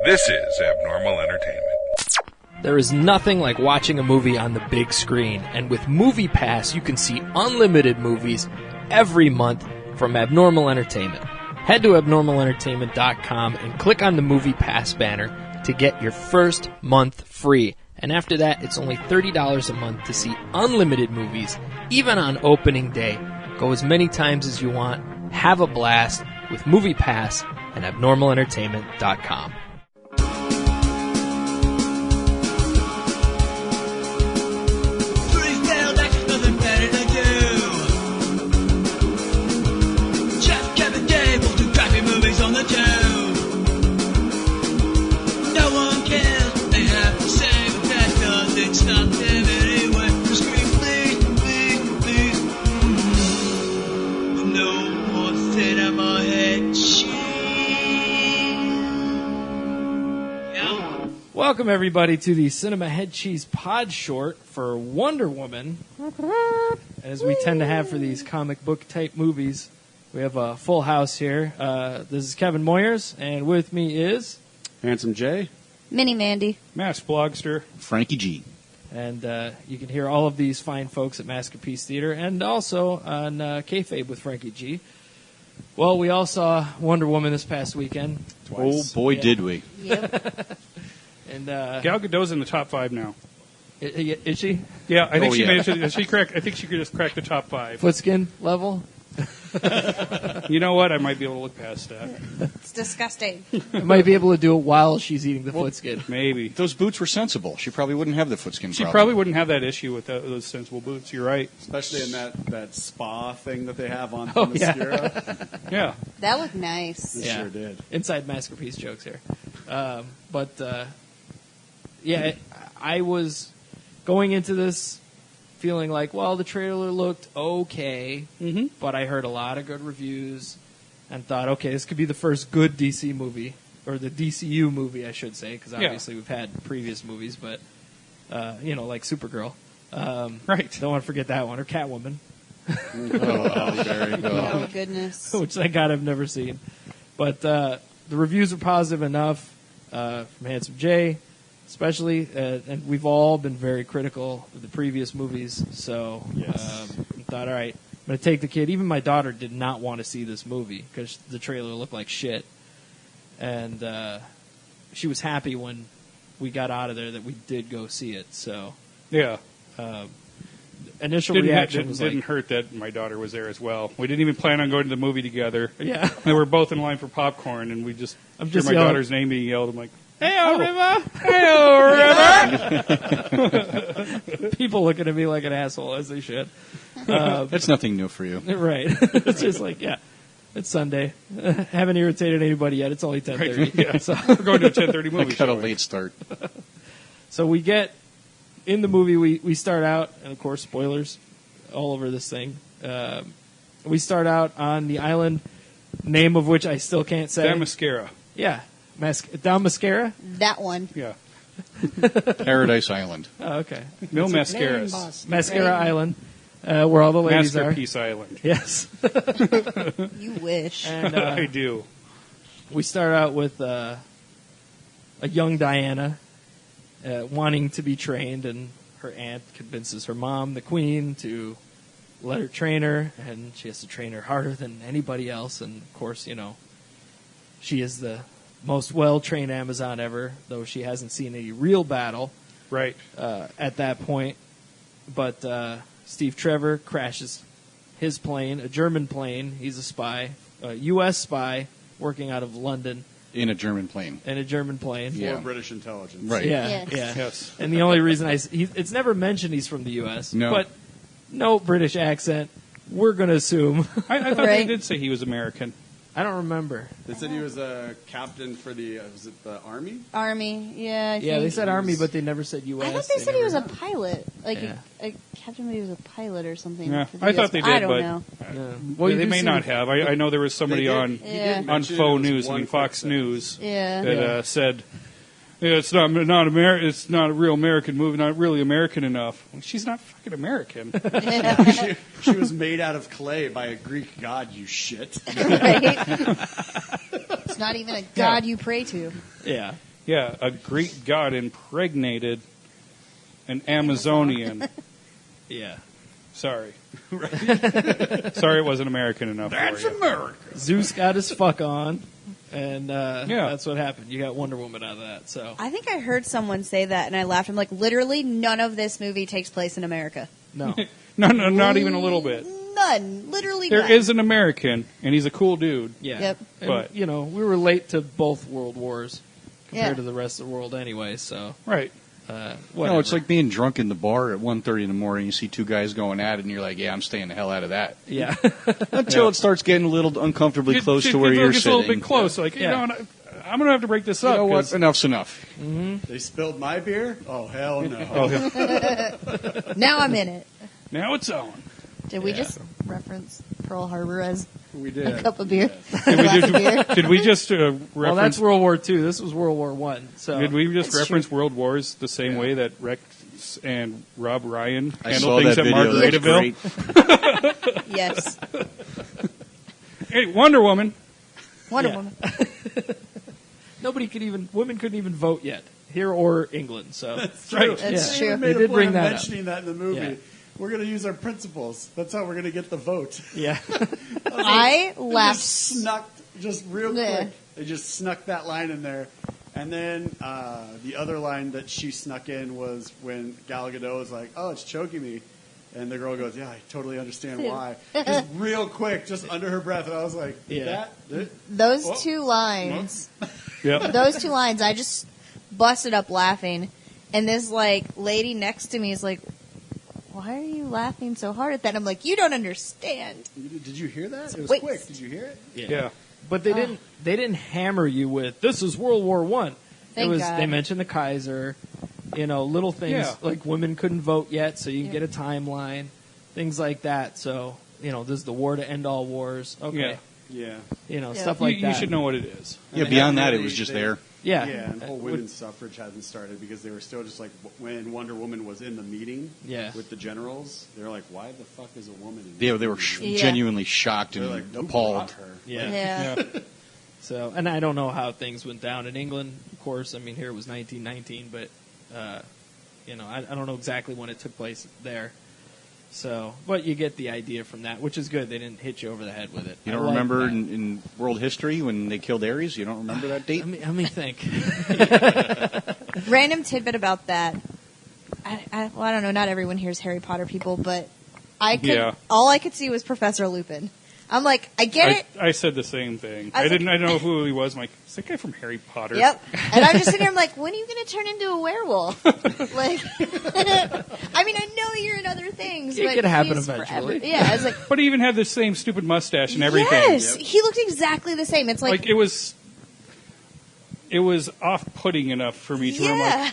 This is Abnormal Entertainment. There is nothing like watching a movie on the big screen, and with MoviePass, you can see unlimited movies every month from Abnormal Entertainment. Head to abnormalentertainment.com and click on the MoviePass banner to get your first month free. And after that, it's only $30 a month to see unlimited movies, even on opening day. Go as many times as you want. Have a blast with MoviePass and abnormalentertainment.com. On the no one cares. They have to say that cause it's not them anyway. They scream, please, please, please. No more cinema head cheese. Yeah. Welcome everybody to the Cinema Head Cheese Podshort for Wonder Woman. As we tend to have for these comic book type movies. We have a full house here. This is Kevin Moyers, and with me is... Handsome Jay. Mini Mandy. Mass Blogster. Frankie G. And you can hear all of these fine folks at Masterpiece Theater, and also on Kayfabe with Frankie G. Well, we all saw Wonder Woman this past weekend. Twice. Oh, boy, yeah. did we. Yep. And Gal Gadot's in the top 5 now. Is she? Yeah, I think Oh, she yeah. made it. She cracked. I think she could just crack the top 5. Footskin level? You know what? I might be able to look past that. It's disgusting. I might be able to do it while she's eating the footskin. Maybe. Those boots were sensible. She probably wouldn't have the footskin She problem. probably wouldn't have that issue with those sensible boots. You're right. Especially in that spa thing that they have on Oh, mascara. Yeah. That looked nice. It Yeah. sure did. Inside Masterpiece jokes here. Yeah, I was going into this feeling like, well, the trailer looked okay, but I heard a lot of good reviews and thought, okay, this could be the first good DC movie, or the DCU movie, I should say, because obviously we've had previous movies, but, like Supergirl. Right. Don't want to forget that one, or Catwoman, Oh, goodness. which thank God I've never seen. But the reviews are positive enough from Handsome Jay, especially, and we've all been very critical of the previous movies, so Yes. I thought, all right, I'm going to take the kid. Even my daughter did not want to see this movie because the trailer looked like shit. And she was happy when we got out of there that we did go see it. So Yeah. initial reaction was didn't like... hurt that my daughter was there as well. We didn't even plan on going to the movie together. Yeah. We were both in line for popcorn, and we just I'm hear just my yelling- daughter's name being yelled. I'm like, Hey, River! People looking at me like an asshole, as they should. That's nothing new for you. Right. It's just like, yeah, it's Sunday. Haven't irritated anybody yet. It's only 10:30. Right, yeah. So, we're going to a 10:30 I movie got a showing. late start. so we get in the movie. We start out, and of course, spoilers all over this thing. We start out on the island, name of which I still can't say. Mascara. Yeah, Down Mascara. That one. Yeah. Paradise Island. Oh, okay. No mascaras. Mascara Island, where all the ladies Masterpiece Island. are. Yes. You wish. And I do. we start out with a young Diana wanting to be trained, and her aunt convinces her mom, the queen, to let her train her, and she has to train her harder than anybody else. And, of course, she is the most well-trained Amazon ever, though she hasn't seen any real battle Right. at that point. But Steve Trevor crashes his plane, a German plane. He's a spy, a U.S. spy working out of London In a German plane. in a German plane. Yeah. Or British intelligence. Right. Yeah, Yes. yeah. Yes. And the only reason it's never mentioned he's from the U.S. No. But no British accent. We're going to assume. I thought they Right. did say he was American. I don't remember. They said he was a captain for the, was it the Army? Army. Yeah, I Yeah, think. they said Army, but they never said U.S. I thought they said he was a never- pilot. Like Yeah. a captain, but he was a pilot or something. Yeah, for the I thought US. they did, I don't but know. Yeah. Well, you they do may see- not have. I know there was somebody They did- on he did Yeah. mention Faux it was News, one Fox quick News, Yeah. that said, yeah, it's not it's not a real American movie, not really American enough. She's not fucking American. She was made out of clay by a Greek god, you shit. Right? It's not even a god you pray to. Yeah. Yeah, a Greek god impregnated an Amazonian. Yeah. Sorry. Sorry it wasn't American enough for you. America. Zeus got his fuck on, and that's what happened. You got Wonder Woman out of that. So I think I heard someone say that, and I laughed. I'm like, literally, none of this movie takes place in America. no, No, not even a little bit. None. Literally There none. is an American, and he's a cool dude. yeah. Yep. And, But- we relate to both world wars compared Yeah. to the rest of the world anyway. So Right. whatever. No, it's like being drunk in the bar at 1:30 in the morning. You see two guys going at it, and you're like, "Yeah, I'm staying the hell out of that." yeah. Until it starts getting a little uncomfortably close to where you're It's sitting. a little bit close. Like, Yeah. I'm going to have to break this You up. know what? 'cause- Enough's enough. They spilled my beer? Oh, hell no. Oh, yeah. Now I'm in it. Now it's on. Did we just reference Pearl Harbor as We a did. cup of beer? Did we just Well, reference? that's World War II. This was World War One. So Did we just That's reference World Wars the same way that Rex and Rob Ryan I handled saw things that at video. That's Margaritaville? great. Yes. Hey, Wonder Woman. Wonder Yeah. Woman. women couldn't even vote yet here or England. So Right. That's Yeah. true. They made They a did point bring of that up. mentioning that in the movie. Yeah. We're going to use our principles. That's how we're going to get the vote. yeah, I They laughed. just snuck, just real Yeah. quick. They just snuck that line in there. And then the other line that she snuck in was when Gal Gadot was like, "Oh, it's choking me," and the girl goes, "Yeah, I totally understand why." Just real quick, just under her breath, and I was like, Yeah. Those Whoa. two lines. Yep. Those two lines. I just busted up laughing, and this lady next to me is like, "Why are you laughing so hard at that?" I'm like, "You don't understand." Did you hear that? It was Wait. quick. Did you hear it? Yeah. but they didn't hammer you with this is World War One. Thank God. They mentioned the Kaiser, little things Yeah. like women couldn't vote yet, so you can get a timeline, things like that. So this is the war to end all wars. Okay, Yeah. Yeah. stuff like you that. should know what it is. Yeah, And beyond they that, haven't it was really- just they- there. Yeah, Yeah, and whole Would- women's suffrage hadn't started because they were still just like when Wonder Woman was in the meeting Yeah. with the generals. They were like, "Why the fuck is a woman in Yeah, this they were movie?" Yeah. genuinely shocked They're and like, "Who appalled. brought her?" Yeah. Yeah. So, and I don't know how things went down in England. Of course, I mean here it was 1919, but I don't know exactly when it took place there. So, but you get the idea from that, which is good. They didn't hit you over the head with it. You I don't like remember that. in world history when they killed Ares? You don't remember that date? Let me think. Random tidbit about that. I don't know. Not everyone here's Harry Potter people, but Yeah. all I could see was Professor Lupin. I'm like, I get it. I said the same thing. I I was didn't know who he was. I'm like, is that guy from Harry Potter? Yep. And I'm just sitting here, I'm like, when are you going to turn into a werewolf? Like, I mean, I know you're in other things, It but could happen geez, eventually. forever. Yeah, I was like, But he even had the same stupid mustache and everything. yes, he looked exactly the same. It's like, Like it was off-putting enough for me to where I'm like, yeah.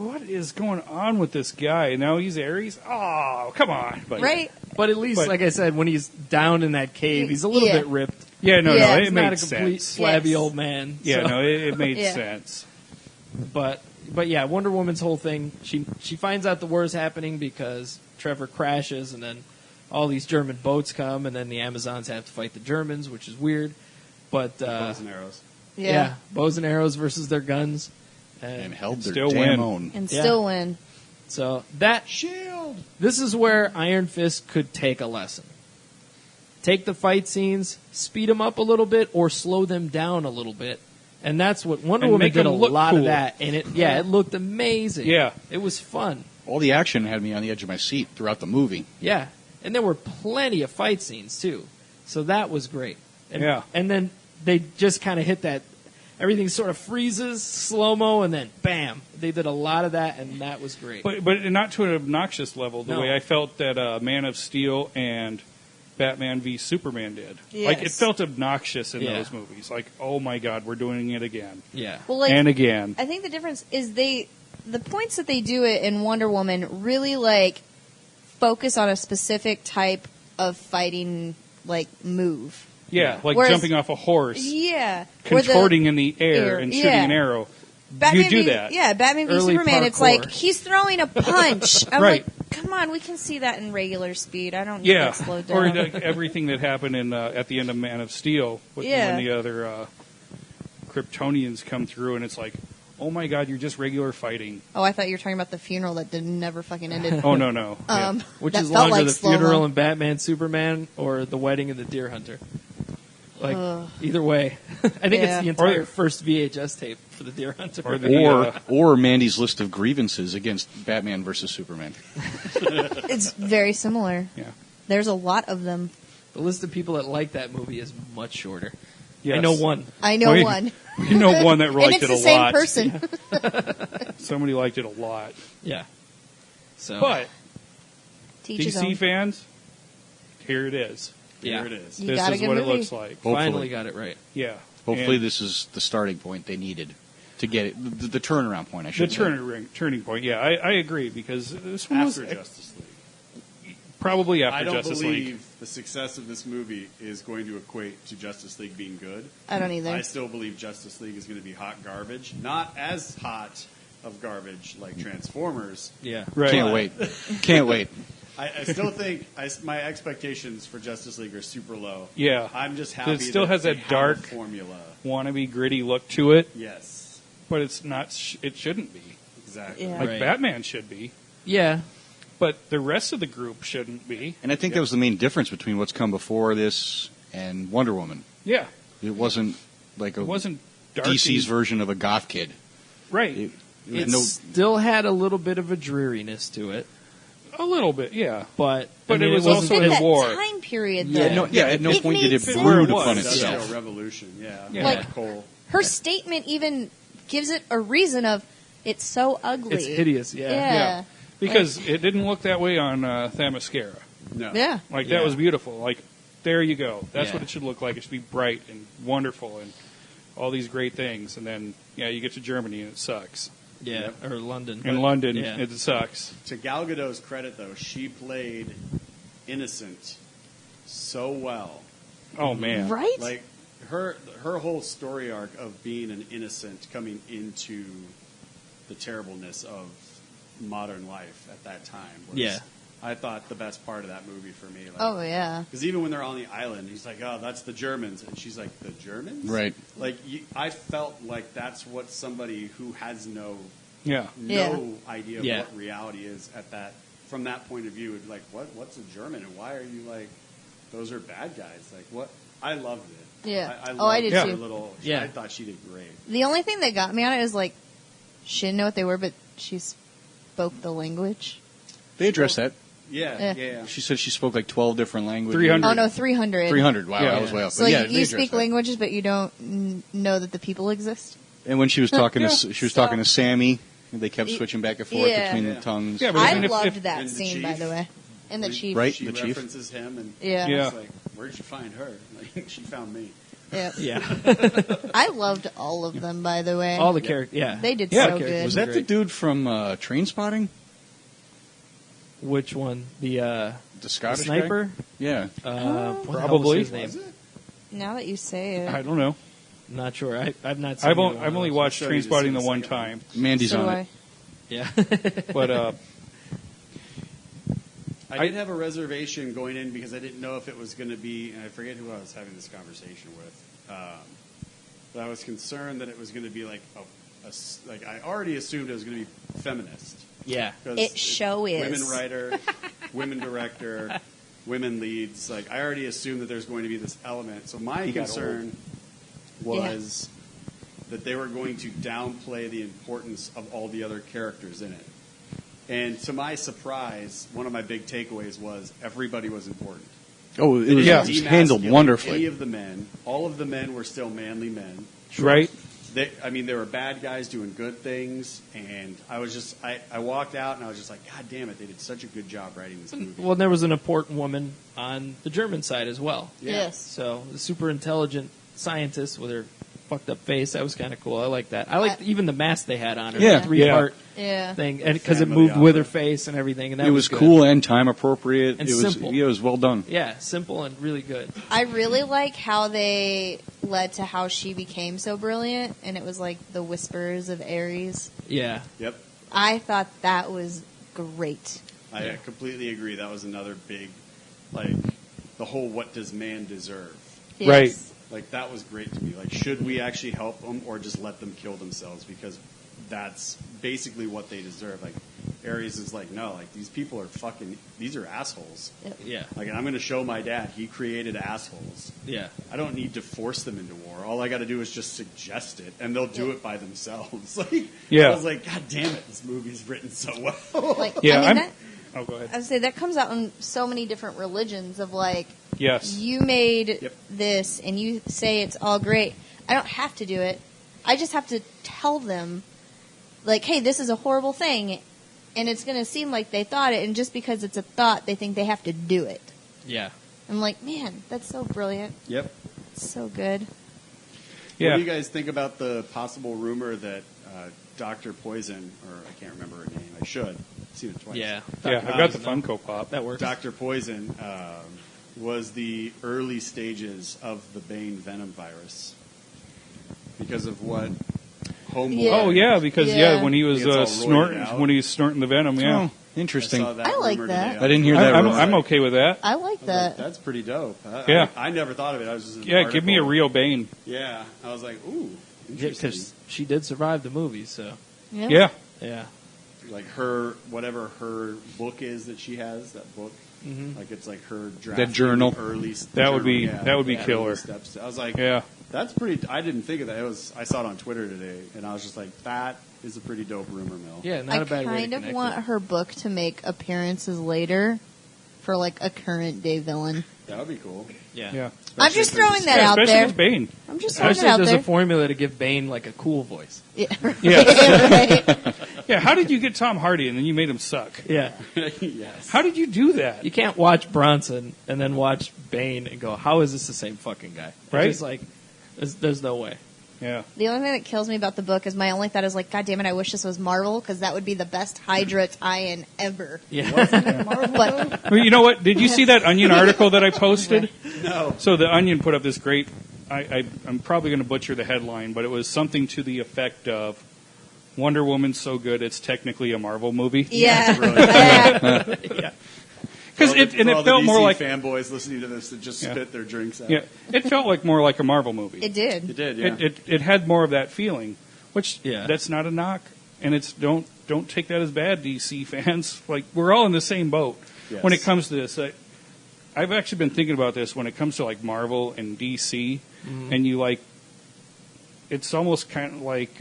what is going on with this guy? And now he's Ares? Oh, come on. But, Right? But at least, But- like I said, when he's down in that cave, he's a little Yeah. bit ripped. Yeah, no, Yeah. no, He's it not made a complete sense. slabby Yes. old man. Yeah, so- no, it made Yeah. sense. But yeah, Wonder Woman's whole thing. She finds out the war is happening because Trevor crashes, and then all these German boats come, and then the Amazons have to fight the Germans, which is weird. But Bows and arrows. yeah, bows and arrows versus their guns, And held their Still damn win. own. And Yeah. still win. So that Shield. this is where Iron Fist could take a lesson. Take the fight scenes, speed them up a little bit, or slow them down a little bit. And that's what Wonder And Woman make did a them look lot cool. of that. And it looked amazing. Yeah. It was fun. All the action had me on the edge of my seat throughout the movie. Yeah. And there were plenty of fight scenes too. So that was great. And, Yeah. And then they just kind of hit that. Everything sort of freezes, slow-mo, and then bam. They did a lot of that, and that was great. But not to an obnoxious level, the No. way I felt that Man of Steel and Batman v Superman did. Like, it Yes. felt obnoxious in Yeah. those movies. Like, oh my God, we're doing it again. yeah. Well, like, And again. I think the difference is the points that they do it in Wonder Woman really focus on a specific type of fighting move. Yeah, like Whereas- jumping off a horse, Yeah. Or the- contorting in the air, and shooting yeah. an arrow. Batman you do v, that. Yeah, Batman v Early Superman. It's parkour. like he's throwing a punch. I'm Right. like, come on, we can see that in regular speed. I don't need Yeah, that slowed down. or everything that happened in at the end of Man of Steel with Yeah. when the other Kryptonians come through, and it's like, oh my god, you're just regular fighting. Oh, I thought you were talking about the funeral that never fucking ended. Oh no. Which that is felt longer, like the slow-mo. funeral in Batman Superman or the wedding of the Deer Hunter? Like, either way. I think Yeah. it's the entire Or- first VHS tape for the Deer Hunter. Or the Or Mandy's list of grievances against Batman versus Superman. It's very similar. yeah. There's a lot of them. The list of people that like that movie is much shorter. Yes. I know one. I know We- one. We know one that And liked it's it the a same lot. person. Somebody liked it a lot. Yeah. So, But Teach his DC own. fans, here it is. yeah. Here it is. You This got a is good what movie. it looks like. Hopefully. Finally got it right. Yeah. Hopefully, And this is the starting point they needed to get it. The turnaround point, I the should say. turning point. Yeah, I agree because this one was After Justice League. probably after I don't Justice believe League. the success of this movie is going to equate to Justice League being good. I don't either. I still believe Justice League is going to be hot garbage. Not as hot of garbage like Transformers. Yeah. Right. Can't wait. Can't wait. I still think my expectations for Justice League are super low. Yeah. I'm just happy It still has they that have dark- a formula. Wannabe gritty look to it, Yes, but it's not. It shouldn't be. exactly. Yeah. Like Right. Batman should be, Yeah. but the rest of the group shouldn't be. And I think that was the main difference between what's come before this and Wonder Woman. Yeah. It wasn't like It wasn't dark DC's and- version of a goth kid. Right. It It was still had a little bit of a dreariness to it, A little bit, yeah. but But I mean, it was wasn't- also in in that war. time period, though. Yeah, at no It point did made it sense. brood Where it upon was. Industrial itself. Revolution. Yeah, Yeah. Like- Cole. Her statement even gives it a reason of it's so ugly. It's hideous. Yeah. Yeah. Because it didn't look that way on Themyscira. No. Yeah. Like, Yeah. that was beautiful. Like, there you go. That's Yeah. what it should look like. It should be bright and wonderful and all these great things. And then, yeah, you get to Germany and it sucks. Yeah. Or London. In but- London, yeah. it sucks. To Gal Gadot's credit, though, she played innocent so well. Oh, man. Right? Like her whole story arc of being an innocent coming into the terribleness of modern life at that time was, Yeah. I thought, the best part of that movie for me. Like, Oh, yeah. because even when they're on the island, he's like, "Oh, that's the Germans," and she's like, "The Germans?" Right. Like, I felt like that's what somebody who has no Yeah. Yeah. idea of Yeah. what reality is at that from that point of view. Would be like, what's a German, and why are you like, those are bad guys? Like, what? I loved it. Yeah. I Oh, I did loved too. her little. Yeah. I thought she did great. The only thing that got me on it is like she didn't know what they were, but she spoke the language. They addressed that. Yeah, Yeah. yeah. She said she spoke like 12 different languages. 300. Oh no, 300. 300. Wow, Yeah. I was way off. So But yeah, like, they you addressed speak that. languages, but you don't know that the people exist. And when she was talking Yeah. to talking to Sammy, they kept switching back and forth Yeah. between Yeah. the tongues. Yeah, but I mean, if- loved if- that and the scene, by chief. the way. And the chief. Right. She the chief. references him, and Yeah. Yeah. it's like, where'd you find her? Like, she found me. Yeah. Yeah. I loved all of them, by the way. All the characters. Yeah. They did Yeah. so Okay. good. Was that the Great. dude from Train Spotting? Which one? The The Scottish guy? sniper? Yeah. What the hell was Probably. his name? Was it? Now that you say it. I don't know. Not sure. I've not seen I've either only, one I've of only those. watched So you Train just Spotting see the the one second one. time. Mandy's So do on I. it. Yeah. But I did have a reservation going in because I didn't know if it was going to be, and I forget who I was having this conversation with, but I was concerned that it was going to be like like I already assumed it was going to be feminist. Yeah. 'Cause It show is. Women writer, women director, women leads. Like I already assumed that there's going to be this element. So my He got concern was that they were going to downplay the importance of all the other characters in it. And to my surprise, one of my big takeaways was everybody was important. Oh, it was, Yeah. it was handled Demasculate wonderfully. Any of the men, all of the men were still manly men. right? They were bad guys doing good things, and I was just, I walked out and I was just like, God damn it, they did such a good job writing this movie. Well, there was an important woman on the German side as well. Yeah. Yes. So the super intelligent scientist with her fucked up face, that was kind of cool. I like that. I liked even the mask they had on her. Yeah. The 3-part Yeah. thing, and because it Phantom of moved the with her Opera. face and everything, and that It was good. cool and time appropriate. And it was simple. Yeah, it was well done. Yeah, simple and really good. I really like how they led to how she became so brilliant, and it was like the whispers of Ares. Yeah. Yep. I thought that was great. I completely agree. That was another big, like, the whole what does man deserve? Right. Yes. Like, that was great to me. Like, should we actually help them or just let them kill themselves? Because that's basically what they deserve. Like, Ares is like, no, like, these people are these are assholes. Yeah. Like, I'm going to show my dad he created assholes. Yeah. I don't need to force them into war. All I got to do is just suggest it, and they'll do it by themselves. Like, Yeah. I was like, God damn it, this movie's written so well. Like, Yeah, I mean, I'm- Oh, go ahead. I would say that comes out in so many different religions of like, Yes. you made Yep. this and you say it's all great. I don't have to do it. I just have to tell them, like, hey, this is a horrible thing, and it's going to seem like they thought it, and just because it's a thought, they think they have to do it. Yeah. I'm like, man, that's so brilliant. Yep. It's so good. Yeah. What do you guys think about the possible rumor that Dr. Poison, or I can't remember her name, I should. I've seen it twice. Yeah. Yeah, I've got the Funko Pop. That works. Dr. Poison was the early stages of the Bane Venom virus because of what Homeboy. Yeah. Oh yeah, because Yeah. when he was He gets all snorting, roided out. when he was snorting the venom, yeah. Oh, interesting. I saw that I like rumor that. today. I didn't hear that. I'm, rumor. I'm okay with that. I like I was like, that. that's pretty dope. Yeah. I never thought of it. I was just in an Yeah, give me a article. real Bane. Yeah, I was like, ooh, Yeah, interesting. because she did survive the movie, so Yeah. yeah. Like her, whatever her book is that she has, that book. Mm-hmm. Like it's like her draft. That journal. Early That would be- journal, that would be early killer. Steps. I was like, Yeah. that's pretty. I didn't think of that. I saw it on Twitter today, and I was just like, that is a pretty dope rumor mill. Yeah, not I a bad way to kind of connect want it. her book to make appearances later for like a current day villain. That would be cool. Yeah. Yeah. I'm just Especially if throwing that Yeah, out especially there. with Bane. I'm just I throwing wish it out there's there. a formula to give Bane like a cool voice. Yeah. Yes. Right. Yeah, how did you get Tom Hardy and then you made him suck? Yeah. Yes. How did you do that? You can't watch Bronson and then watch Bane and go, how is this the same fucking guy? Right. It's just like, there's no way. Yeah. The only thing that kills me about the book is my only thought is like, God damn it, I wish this was Marvel because that would be the best Hydra tie-in ever. Yeah. But Well, you know what? Did you see that Onion article that I posted? No. So the Onion put up this great. I'm probably going to butcher the headline, but it was something to the effect of Wonder Woman's so good it's technically a Marvel movie. yeah, Yeah. Because For it all the felt more DC like fanboys listening to this that just Yeah. spit their drinks out. yeah, it felt like more like a Marvel movie. it did. It did. Yeah. It had more of that feeling, which Yeah. that's not a knock, and it's don't take that as bad, DC fans. Like we're all in the same boat Yes. when it comes to this. I've actually been thinking about this when it comes to like Marvel and DC, and you like, it's almost kind of like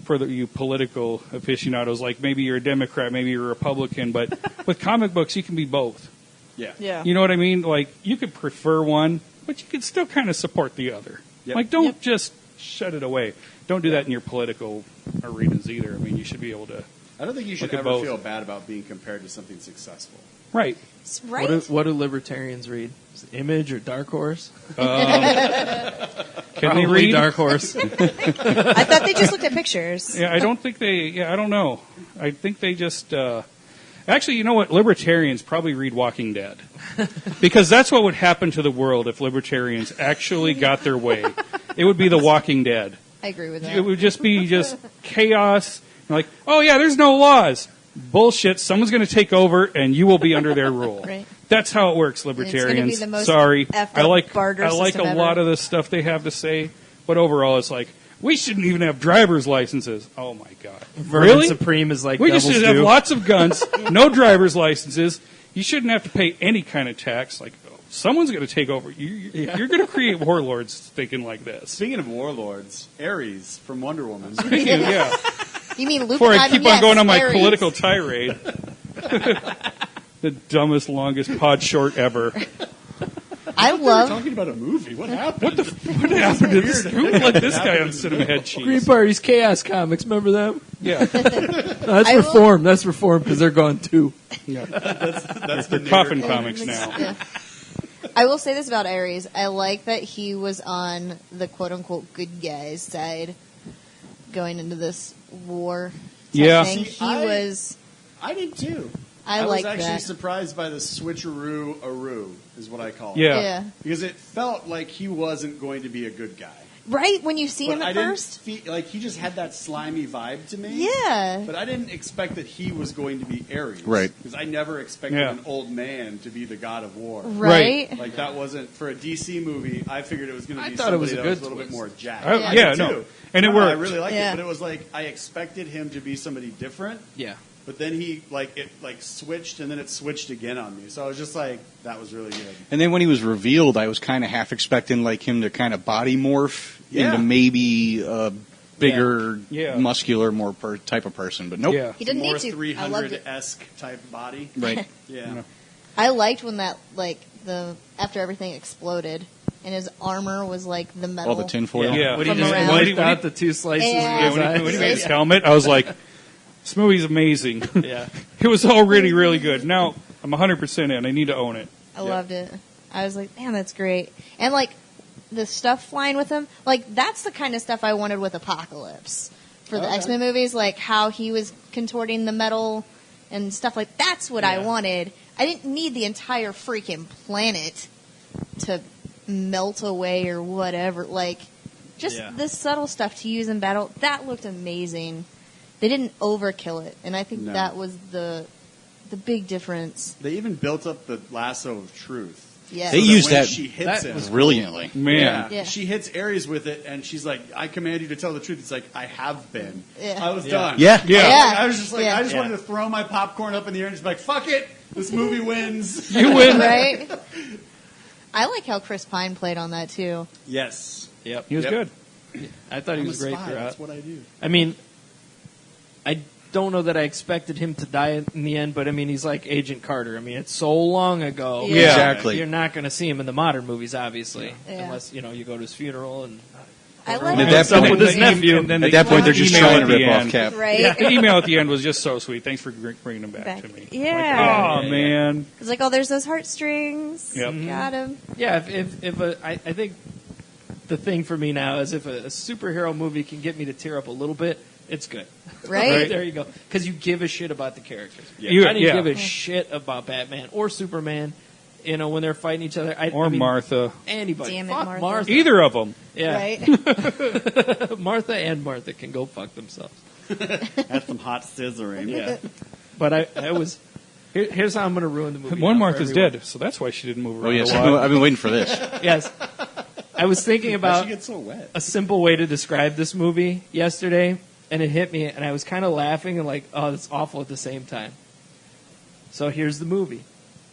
for you political aficionados, like maybe you're a Democrat, maybe you're a Republican, but with comic books you can be both. Yeah. Yeah. You know what I mean? Like you could prefer one, but you could still kind of support the other. Yep. Like don't just shut it away. Don't do that in your political arenas either. I mean, you should be able to. I don't think you should Look at ever both. feel bad about being compared to something successful. Right. Right? What do libertarians read? Is it Image or Dark Horse? Can Probably they read? Dark Horse? I thought they just looked at pictures. Yeah, I don't think they. Yeah, I don't know. I think they just. Actually, you know what? Libertarians probably read Walking Dead because that's what would happen to the world if libertarians actually got their way. It would be The Walking Dead. I agree with It that. would just be just chaos. Like, oh yeah, there's no laws. Bullshit. Someone's going to take over, and you will be under their rule. Right. That's how it works, it's gonna be libertarians. the most Sorry, effed I up like barter a system ever. lot of the stuff they have to say, but overall, it's like we shouldn't even have driver's licenses. Oh my god, Vermin really? Supreme is like We just Devil's should have Due. lots of guns, no driver's licenses. You shouldn't have to pay any kind of tax. Like, oh, someone's going to take over. You're going to create warlords thinking like this. Speaking of warlords, Ares from Wonder Woman. Yeah. You mean Luke? Before I keep on going on my Aries. political tirade. The dumbest, longest Podshort ever. I love. Talking about a movie. What happened? What happened to this? Who let this guy on Cinema Head Green Cheese? Party's Chaos Comics, remember them? Yeah. No, that's I will- reform. That's reform because they're gone too. That's the Coffin narrative. comics now. Yeah. I will say this about Ares. I like that he was on the quote unquote good guys side going into this war. type Yeah. thing. See, He I- was. I did too. I was like actually that. surprised by the switcheroo-aroo, is what I call it. Yeah. Yeah. Because it felt like he wasn't going to be a good guy. Right? When you see him I at didn't first? feel like he just had that slimy vibe to me. Yeah. But I didn't expect that he was going to be Ares. Right. Because I never expected Yeah. an old man to be the god of war. Right? Like, that wasn't, for a DC movie, I figured it was going to I be thought it was somebody a that good was a little bit twist. more jacked. I- I yeah, did no. too. And it I worked. really liked Yeah. it, but it was like, I expected him to be somebody different. Yeah. But then he, switched, and then it switched again on me. So I was just like, that was really good. And then when he was revealed, I was kind of half expecting like him to kind of body morph Yeah. into maybe a bigger, Yeah. muscular, more type of person. But nope. Yeah. He didn't More need to. I loved it. 300-esque type body. Right. Yeah. I liked when that, after everything exploded, and his armor was like the metal. All the tinfoil. Yeah. When he From just around. wiped When he- out the two slices Yeah. of his Yeah, when he made eyes. his helmet, I was like, this movie's amazing. Yeah. It was already really good. Now, I'm 100% in. I need to own it. I loved it. I was like, man, that's great. And the stuff flying with him, that's the kind of stuff I wanted with Apocalypse for the X-Men movies, like how he was contorting the metal and stuff that's what I wanted. I didn't need the entire freaking planet to melt away or whatever. Yeah. This subtle stuff to use in battle, that looked amazing. They didn't overkill it, and I think No. that was the big difference. They even built up the lasso of truth. Yeah. They So used when that- she hits him. Brilliantly. Man. Yeah. She hits Ares with it, and she's like, "I command you to tell the truth." It's like, "I have been." Yeah. I was done. Yeah. Yeah. Yeah. I was just like, Yeah. I just Yeah. wanted to throw my popcorn up in the air and just be like, "Fuck it, this movie wins." You win. Right? I like how Chris Pine played on that too. Yes, Yep. He was Yep. good. I thought he I'm was a great spy. throughout. That's what I do. I mean, I don't know that I expected him to die in the end, but I mean, he's like Agent Carter. I mean, it's so long ago. Yeah. Exactly. You're not going to see him in the modern movies, obviously, Yeah. unless you go to his funeral and. I And like at that What's up point- with his nephew? And then At that point, they're just email trying at to the rip off end. Cap. right. The email at the end was just so sweet. Thanks for bringing them back, to me. Yeah. Oh, man. It's like, oh, there's those heartstrings. Yep. Got him. Yeah, I think the thing for me now is if a superhero movie can get me to tear up a little bit, it's good. Right? There you go. Because you give a shit about the characters. You- I didn't yeah. give a shit about Batman or Superman. When they're fighting each other, I mean, Martha. Anybody. Damn it, Fuck Martha. Either of them. Yeah. Right? Martha and Martha can go fuck themselves. That's some hot scissoring. Yeah. But I was. Here's how I'm going to ruin the movie. One now for Martha's everyone. dead, so that's why she didn't move Oh around yes, a lot. I've been waiting for this. Yes. I was thinking Why'd about she get so wet? a simple way to describe this movie yesterday, and it hit me, and I was kind of laughing and like, oh, that's awful at the same time. So here's the movie.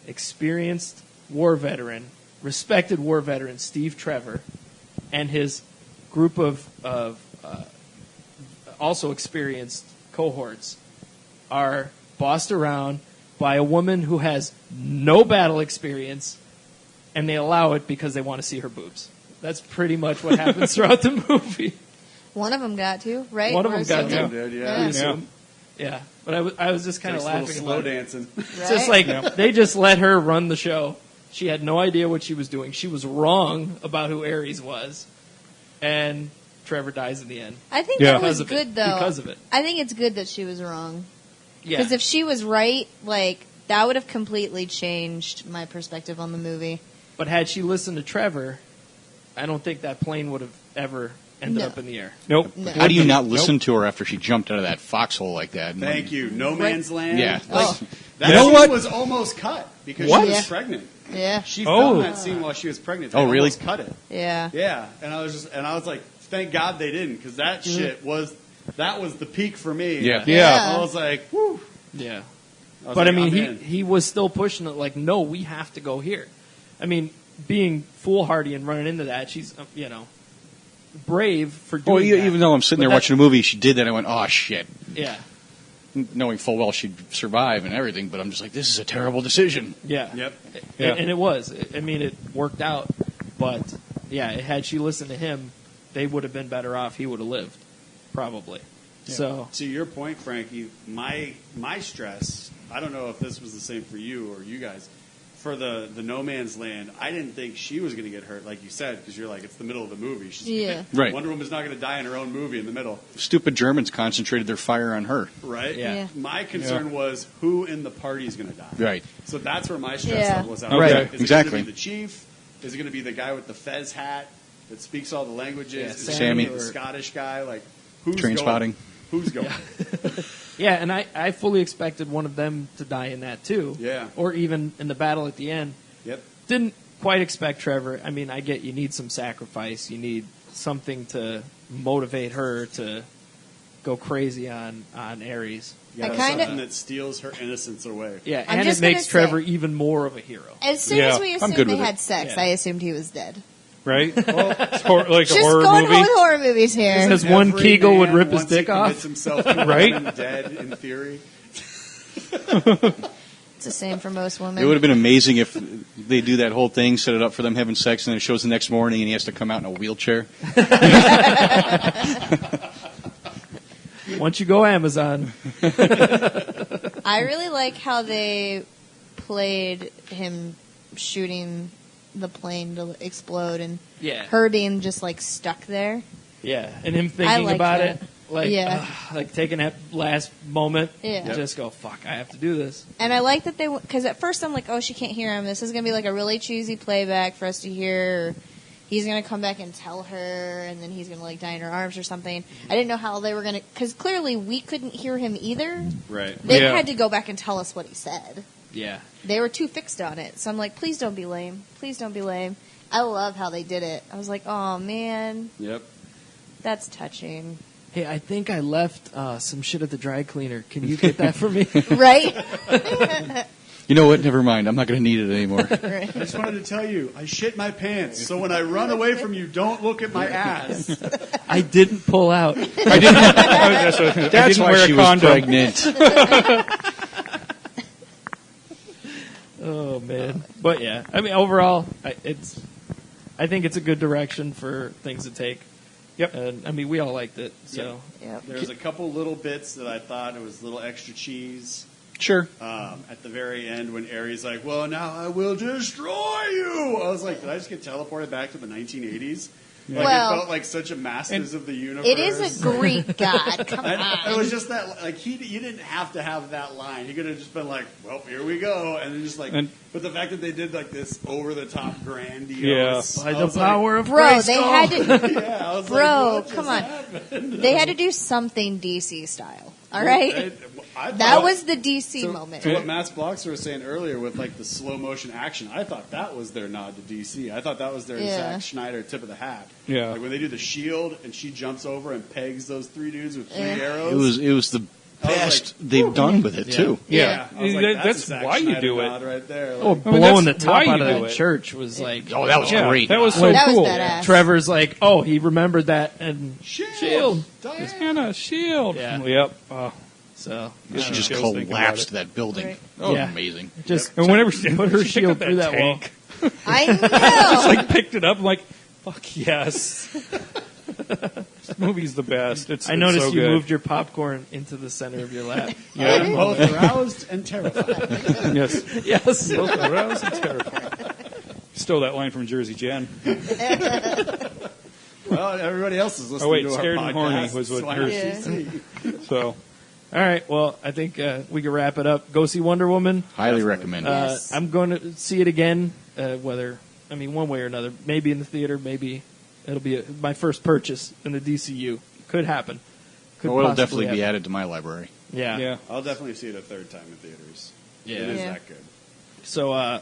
Experienced war veteran, respected war veteran Steve Trevor, and his group of also experienced cohorts are bossed around by a woman who has no battle experience, and they allow it because they want to see her boobs. That's pretty much what happens throughout the movie. One of them got to, right? One of Or them got something. to. Dude, We yeah. assume. Yeah. But I was just kind of Takes a little laughing slow about it. dancing. It's just like they just let her run the show. She had no idea what she was doing. She was wrong about who Ares was, and Trevor dies in the end I think Yeah. that was because of good, it. though. Because of it. I think it's good that she was wrong. Yeah. Because if she was right, that would have completely changed my perspective on the movie. But had she listened to Trevor, I don't think that plane would have ever ended No. up in the air. Nope. No. How do you not listen to her after she jumped out of that foxhole like that? Thank you. No Man's Land. Yeah. Oh. That You know scene what? was almost cut because What? she was Yeah. pregnant. Yeah. She Oh. filmed that scene while she was pregnant. They Oh, really? almost cut it. Yeah. Yeah, and I was like, thank God they didn't, because that shit was the peak for me. Yeah. Yeah. I was like, whew. Yeah. I was But like, I mean, I'm in. he was still pushing it like, no, we have to go here. I mean, being foolhardy and running into that, she's, brave for Well, doing that. even though I'm sitting But there that- watching a movie, she did that. I went, oh shit, Yeah. knowing full well she'd survive and everything. But I'm just like, this is a terrible decision. Yeah. Yep. Yeah. And it was. I mean, it worked out. But, yeah, had she listened to him, they would have been better off. He would have lived, probably. So, To your point, Frankie, my stress, I don't know if this was the same for you or you guys, for the No Man's Land, I didn't think she was going to get hurt, like you said, because you're like, it's the middle of the movie. Yeah. Right. Wonder Woman's not going to die in her own movie in the middle, Stupid Germans concentrated their fire on her. right? Yeah. Yeah. My concern was who in the party is going to die. Right. So that's where my stress Yeah. level was at. Okay. Is it going Exactly. to be the chief? Is it going to be the guy with the fez hat? that speaks all the languages. Yeah, Is it Sammy. the Scottish guy, like who's Train going? spotting. Who's going? Yeah, and I fully expected one of them to die in that too. Yeah. Or even in the battle at the end. Yep. Didn't quite expect Trevor. I mean, I get you need some sacrifice. You need something to motivate her to go crazy on Ares. Yeah, I kinda- something that steals her innocence away. Yeah, I'm and it just gonna makes say- Trevor even more of a hero. As soon Yeah, as we I'm assumed good they with had it. sex, Yeah. I assumed he was dead. Right? It's like Just a horror going movie. with horror movies here. Says one Every Kegel would man, rip his once he dick off. commits himself to a Right? woman, dead in theory. It's the same for most women. It would have been amazing if they do that whole thing, set it up for them having sex, and then it shows the next morning, and he has to come out in a wheelchair. Once you go Amazon, I really like how they played him shooting the plane to explode and yeah, her being just like stuck there. yeah, and him I thinking like about that. it, like Yeah. like taking that last moment, Yeah. to just go, fuck, I have to do this. And I like that because at first I'm like, oh, she can't hear him. This is going to be like a really cheesy playback for us to hear. Or he's going to come back and tell her, and then he's going to like die in her arms or something. I didn't know how they were going to, because clearly we couldn't hear him either. Right. They Yeah. had to go back and tell us what he said. Yeah, They were too fixed on it. So I'm like, please don't be lame. Please don't be lame. I love how they did it. I was like, oh man, Yep. that's touching. hey, I think I left some shit at the dry cleaner. Can you get that for me? Right? You know what? Never mind. I'm not going to need it anymore. I just wanted to tell you, I shit my pants. So when I run away from you, don't look at my ass. I didn't pull out. I didn't. I That's didn't why wear she a was condom. pregnant. Oh man, but yeah, I mean overall, I think it's a good direction for things to take. Yep. And I mean we all liked it, so Yep. There's a couple little bits that I thought it was little extra cheese. Sure. At the very end, when Ares like, well, now I will destroy you. I was like, did I just get teleported back to the 1980s? Like, Well- it felt like such a Masters of the Universe. It is a Greek god. Come And on. it was just that, like, you didn't have to have that line. He could have just been like, well, here we go. And then just like, And- but the fact that they did like this over the top grandiose. by I the was power of Bro, they Grayskull. had to. like, yeah, I was Bro, like, what come just on. happened? They had to do something DC style. All right? I That thought- was the DC So, moment. to what Matt's Blogster was saying earlier with like the slow motion action, I thought that was their nod to DC. I thought that was their Yeah. Zack Schneider tip of the hat. Yeah. Like when they do the shield and she jumps over and pegs those three dudes with three Yeah. arrows. It was the I was best like, they've done with it, too. Yeah. I was like, That's that's a Zack why you Schneider do it. nod right there. Oh, Like, blowing the that's top why out you of do that it. church was like, Oh, that was Yeah, great. that was so That was cool. badass. Trevor's like, oh, he remembered that, and shield, Diana. Diana, shield. Yeah. Yep. Oh. so She just Feels thinking about collapsed it. that building. Right. Oh, Yeah. amazing. just And whenever put her she picked shield up that through that wall. tank, I just know. like picked it up. I'm like, fuck yes. This movie's the best. It's I noticed so you good. moved your popcorn into the center of your lap. I'm both aroused and terrified. Yes. Yes. Both aroused and terrified. Stole that line from Jersey Jen. Well, everybody else is listening Oh, wait, to our Scared and Horny podcast, was what so I hers- have to see. So, All right. Well, I think we can wrap it up. Go see Wonder Woman. Highly recommend it. Yes. I'm going to see it again. One way or another. Maybe in the theater. Maybe it'll be my first purchase in the DCU. Could happen. Could Well, it'll possibly definitely be happen. added to my library. Yeah. yeah. I'll definitely see it a third time in theaters. Yeah. It is Yeah. that good. So,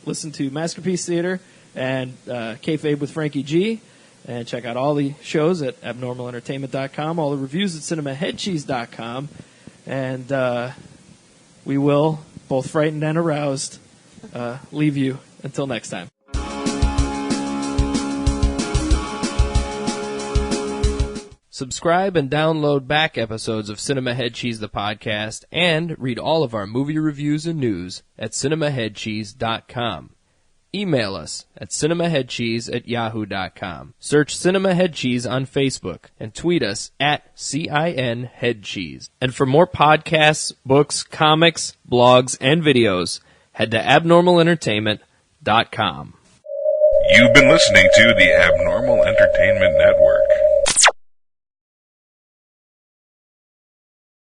listen to Masterpiece Theater and Kayfabe with Frankie G. And check out all the shows at abnormalentertainment.com, all the reviews at cinemaheadcheese.com. And we will, both frightened and aroused, leave you until next time. Subscribe and download back episodes of Cinema Head Cheese the podcast and read all of our movie reviews and news at cinemaheadcheese.com. Email us at cinemaheadcheese@yahoo.com. Search Cinema Head Cheese on Facebook and tweet us at CINHeadCheese. And for more podcasts, books, comics, blogs, and videos, head to abnormalentertainment.com. You've been listening to the Abnormal Entertainment Network.